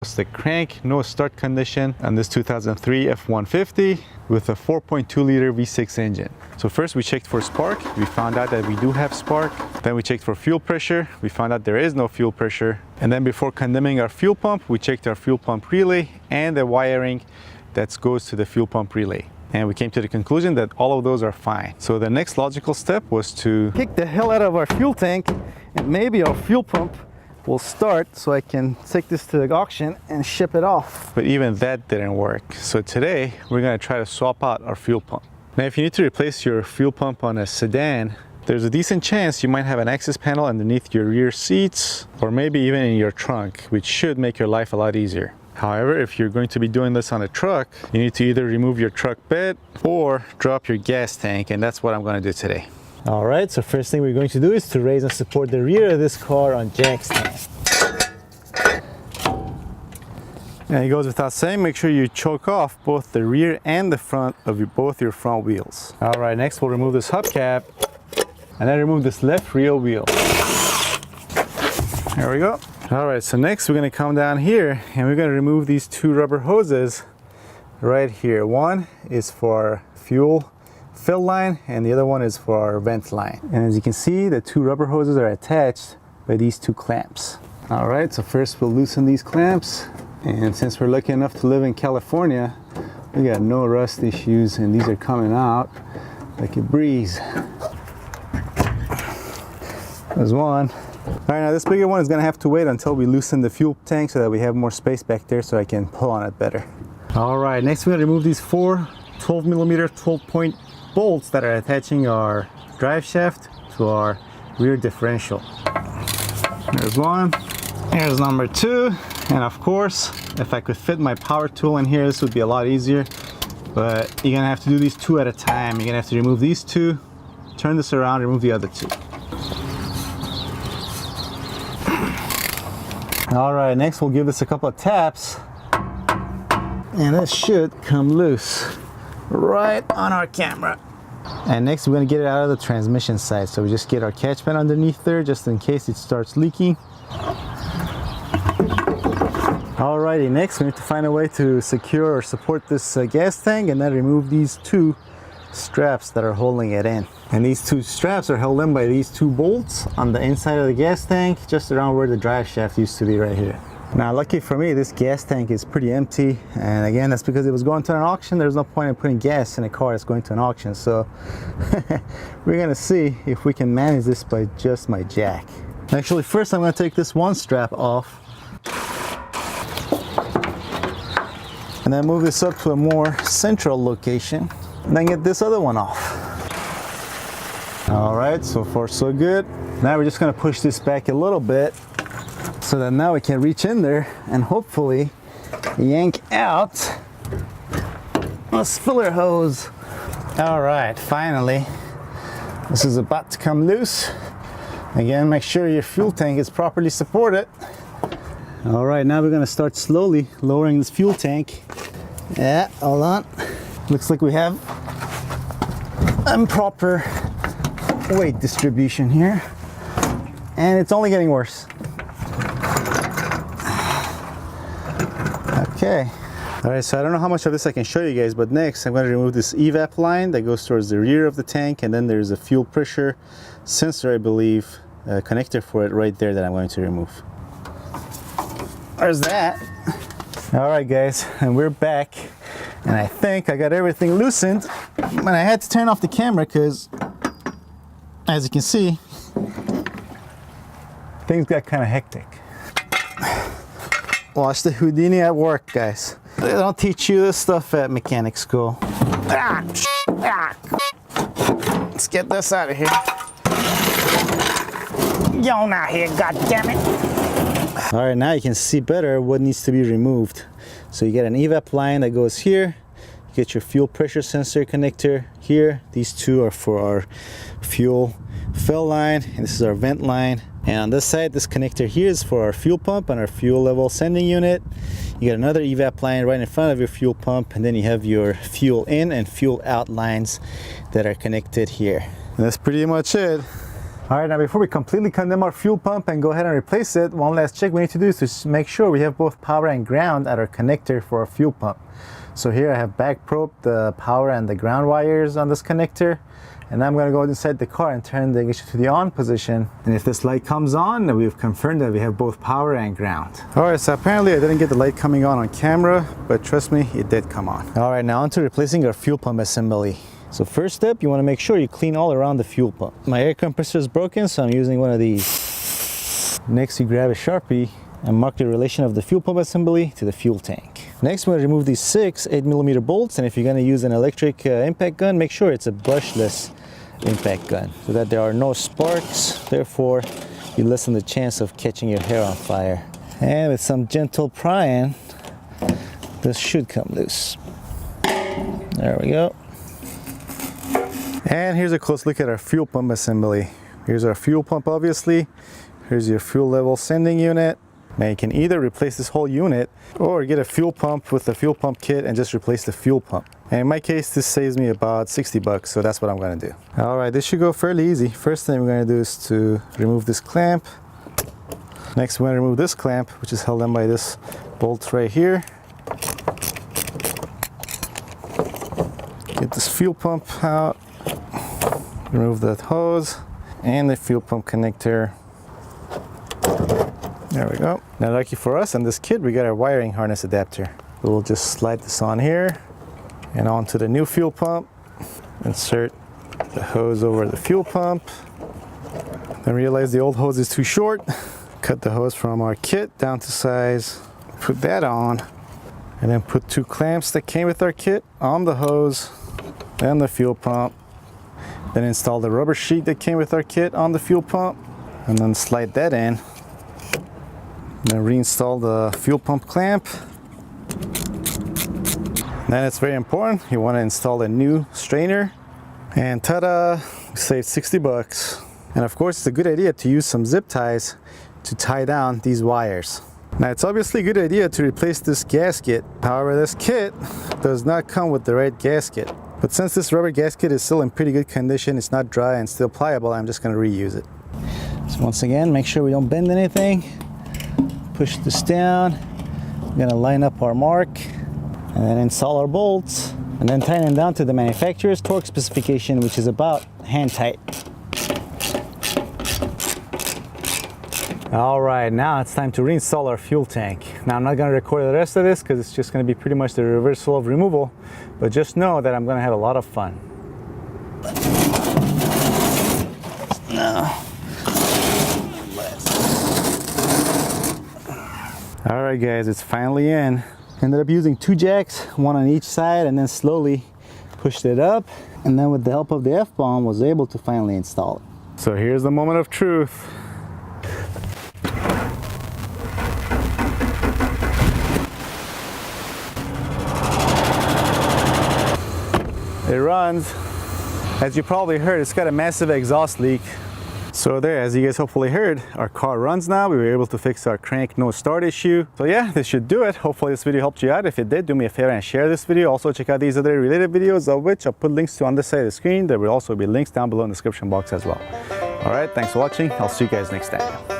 It's the crank no start condition on this 2003 F-150 with a 4.2 liter V6 engine. So first we checked for spark. We found out that we do have spark. Then we checked for fuel pressure. We found out there is no fuel pressure. And then before condemning our fuel pump, we checked our fuel pump relay and the wiring that goes to the fuel pump relay. And we came to the conclusion that all of those are fine. So the next logical step was to kick the hell out of our fuel tank, and maybe our fuel pump will start so I can take this to the auction and ship it off. But even that didn't work. So today we're gonna try to swap out our fuel pump. Now if you need to replace your fuel pump on a sedan, there's a decent chance you might have an access panel underneath your rear seats or maybe even in your trunk, which should make your life a lot easier. However, if you're going to be doing this on a truck, you need to either remove your truck bed or drop your gas tank, and that's what I'm going to do today. All right, so first thing we're going to do is to raise and support the rear of this car on jack stand. And it goes without saying, make sure you choke off both the rear and the front of both your front wheels. All right, next we'll remove this hubcap and then remove this left rear wheel. There we go. All right, so next we're gonna come down here and we're gonna remove these two rubber hoses right here. One is for fuel fill line and the other one is for our vent line. And as you can see, the two rubber hoses are attached by these two clamps. All right, so first we'll loosen these clamps. And since we're lucky enough to live in California, we got no rust issues and these are coming out like a breeze. There's one. All right, now this bigger one is gonna have to wait until we loosen the fuel tank so that we have more space back there so I can pull on it better. All right, next we're gonna remove these four 12mm 12-point bolts that are attaching our drive shaft to our rear differential. There's one, here's number two, and of course, if I could fit my power tool in here, this would be a lot easier, but you're gonna have to do these two at a time. You're gonna have to remove these two, turn this around, remove the other two. All right, next we'll give this a couple of taps and this should come loose right on our camera. And next we're gonna get it out of the transmission side. So we just get our catchment underneath there just in case it starts leaking. Alrighty, next we need to find a way to secure or support this gas tank and then remove these two straps that are holding it in. And these two straps are held in by these two bolts on the inside of the gas tank, just around where the drive shaft used to be right here. Now, lucky for me, this gas tank is pretty empty. And again, that's because it was going to an auction. There's no point in putting gas in a car that's going to an auction. So we're gonna see if we can manage this by just my jack. Actually, first I'm gonna take this one strap off and then move this up to a more central location. And then get this other one off. All right, so far so good. Now we're just gonna push this back a little bit so that now we can reach in there and hopefully yank out this filler hose. All right, finally, this is about to come loose. Again, make sure your fuel tank is properly supported. All right, now we're gonna start slowly lowering this fuel tank. Yeah, hold on. Looks like we have improper weight distribution here, and it's only getting worse. Okay. All right, so I don't know how much of this I can show you guys, but next I'm going to remove this evap line that goes towards the rear of the tank, and then there's a fuel pressure sensor, I believe, connector for it right there that I'm going to remove. There's that. All right, guys, and we're back. And I think I got everything loosened, but I had to turn off the camera because, as you can see, things got kind of hectic. Watch the Houdini at work, guys. They don't teach you this stuff at mechanic school. Let's get this out of here. Yo, not here, goddammit. All right, now you can see better what needs to be removed. So you get an evap line that goes here. You get your fuel pressure sensor connector here. These two are for our fuel fill line, and this is our vent line. And on this side, this connector here is for our fuel pump and our fuel level sending unit. You get another evap line right in front of your fuel pump, and then you have your fuel in and fuel out lines that are connected here. And that's pretty much it. All right, now before we completely condemn our fuel pump and go ahead and replace it, one last check we need to do is to make sure we have both power and ground at our connector for our fuel pump. So here I have back probed the power and the ground wires on this connector. And I'm going to go inside the car and turn the ignition to the on position. And if this light comes on, then we've confirmed that we have both power and ground. All right, so apparently I didn't get the light coming on camera, but trust me, it did come on. All right, now on to replacing our fuel pump assembly. So first step, you want to make sure you clean all around the fuel pump. My air compressor is broken, so I'm using one of these. Next, you grab a Sharpie and mark the relation of the fuel pump assembly to the fuel tank. Next, we're going to remove these 6 8mm bolts, and if you're going to use an electric impact gun, make sure it's a brushless impact gun so that there are no sparks, therefore you lessen the chance of catching your hair on fire. And with some gentle prying, this should come loose. There we go. And here's a close look at our fuel pump assembly. Here's our fuel pump, obviously. Here's your fuel level sending unit. Now you can either replace this whole unit or get a fuel pump with the fuel pump kit and just replace the fuel pump. And in my case, this saves me about $60, so that's what I'm going to do. All right, this should go fairly easy. First thing we're going to do is to remove this clamp. Next, we're going to remove this clamp, which is held on by this bolt right here. Get this fuel pump out. Remove that hose and the fuel pump connector. There we go. Now, lucky for us, on this kit, we got our wiring harness adapter. We'll just slide this on here and onto the new fuel pump. Insert the hose over the fuel pump. Then realize the old hose is too short. Cut the hose from our kit down to size. Put that on. And then put 2 clamps that came with our kit on the hose and the fuel pump. Then install the rubber sheet that came with our kit on the fuel pump. And then slide that in. Then reinstall the fuel pump clamp. Then it's very important, you want to install a new strainer. And ta-da, we saved $60. And of course, it's a good idea to use some zip ties to tie down these wires. Now, it's obviously a good idea to replace this gasket. However, this kit does not come with the right gasket. But since this rubber gasket is still in pretty good condition, it's not dry and still pliable, I'm just going to reuse it. So once again, make sure we don't bend anything. Push this down. We're going to line up our mark and then install our bolts and then tighten them down to the manufacturer's torque specification, which is about hand tight. All right, now it's time to reinstall our fuel tank. Now, I'm not going to record the rest of this because it's just going to be pretty much the reversal of removal, but just know that I'm going to have a lot of fun. Now, all right, guys, it's finally in. Ended up using 2 jacks, 1 on each side, and then slowly pushed it up. And then with the help of the F-bomb, was able to finally install it. So here's the moment of truth. It runs. As you probably heard, it's got a massive exhaust leak. So there, as you guys hopefully heard, our car runs now. We were able to fix our crank no start issue. So yeah, this should do it. Hopefully this video helped you out. If it did, do me a favor and share this video. Also check out these other related videos, of which I'll put links to on this side of the screen. There will also be links down below in the description box as well. All right, thanks for watching. I'll see you guys next time.